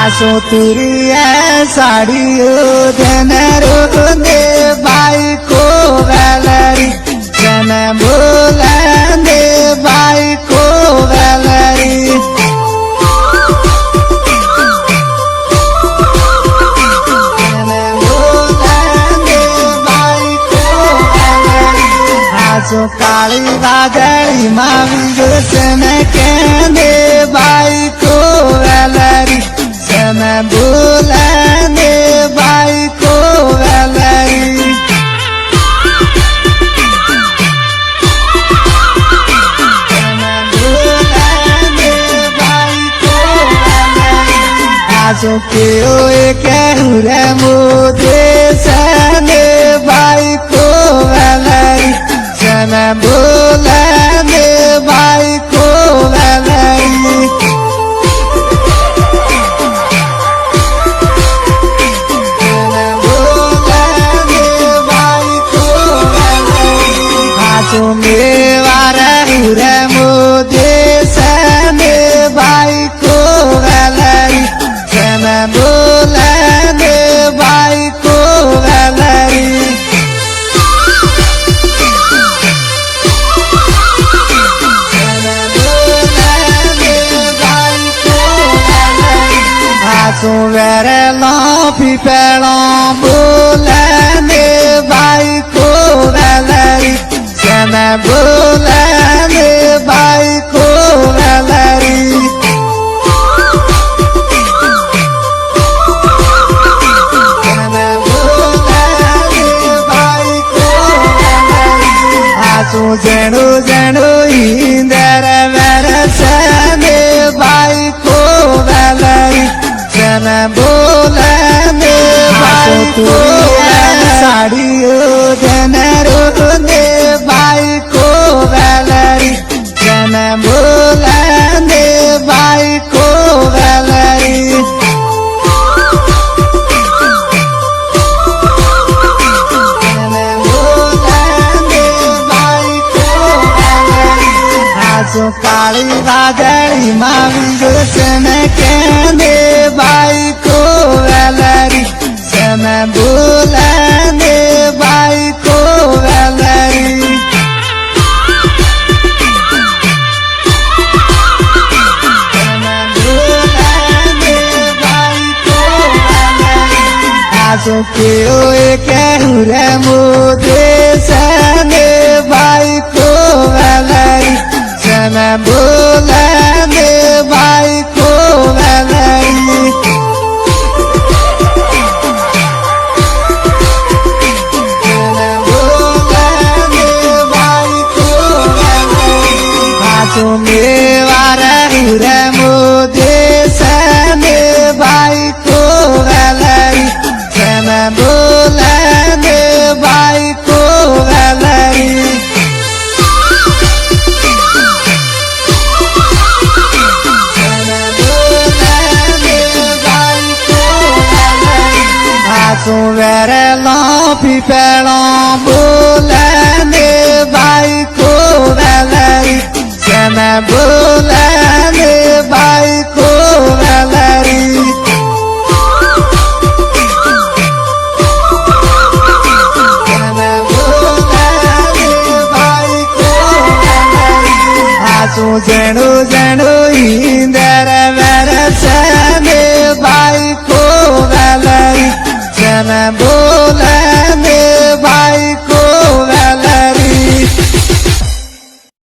आसो तेरी है साड़ी धन रोंदे बाई को वैलरी जन बोलेंदे बाई को वैलरी आसो काली वादड़ी मावी गुसन कहंदे बाई को वैलरी जन बोलेंदे बाई को वैलरी आसो के ओए कहूँ रे मोदे सने बाई को वैलरी जन बोलेंदे बाई को वैलरी आसो मेवारा रे मोदे सने बाई को वैलरी जन बोलेंदे बाई को वैलरी आसो वेरे लाफी पेड़ा बोलेंदे बाई को वैलरी जन बोलेंदे बाई को वैलरी आसो जणो जणो इंदर वरसने बाई को वैलरी जन बोलेंदे बाई को साड़ी धन रोंदे बाई को वैलरी जन बोलेंदे बाई को वैलरी आसो काली वादड़ी मावी गुसन कहंदे बाई को वैलरी जन बोलेंदे बाई को वैलरी आसो के ओए कहूँ रे मोदे सने बाई को वैलरी जन बोलेंदे बाई को वैलरी आसो मेवारा रे मोदे सने बाई को वैलरी जन बोलेंदे बाई को वैलरी आसो वेरे लाफी पेड़ा बोलेंदे बाई को वैलरी जन बोलेंदे बाई को वैलरी आसो जणो जणो इंदर वरसने बाई को वैलरी जन बोलेंदे बाई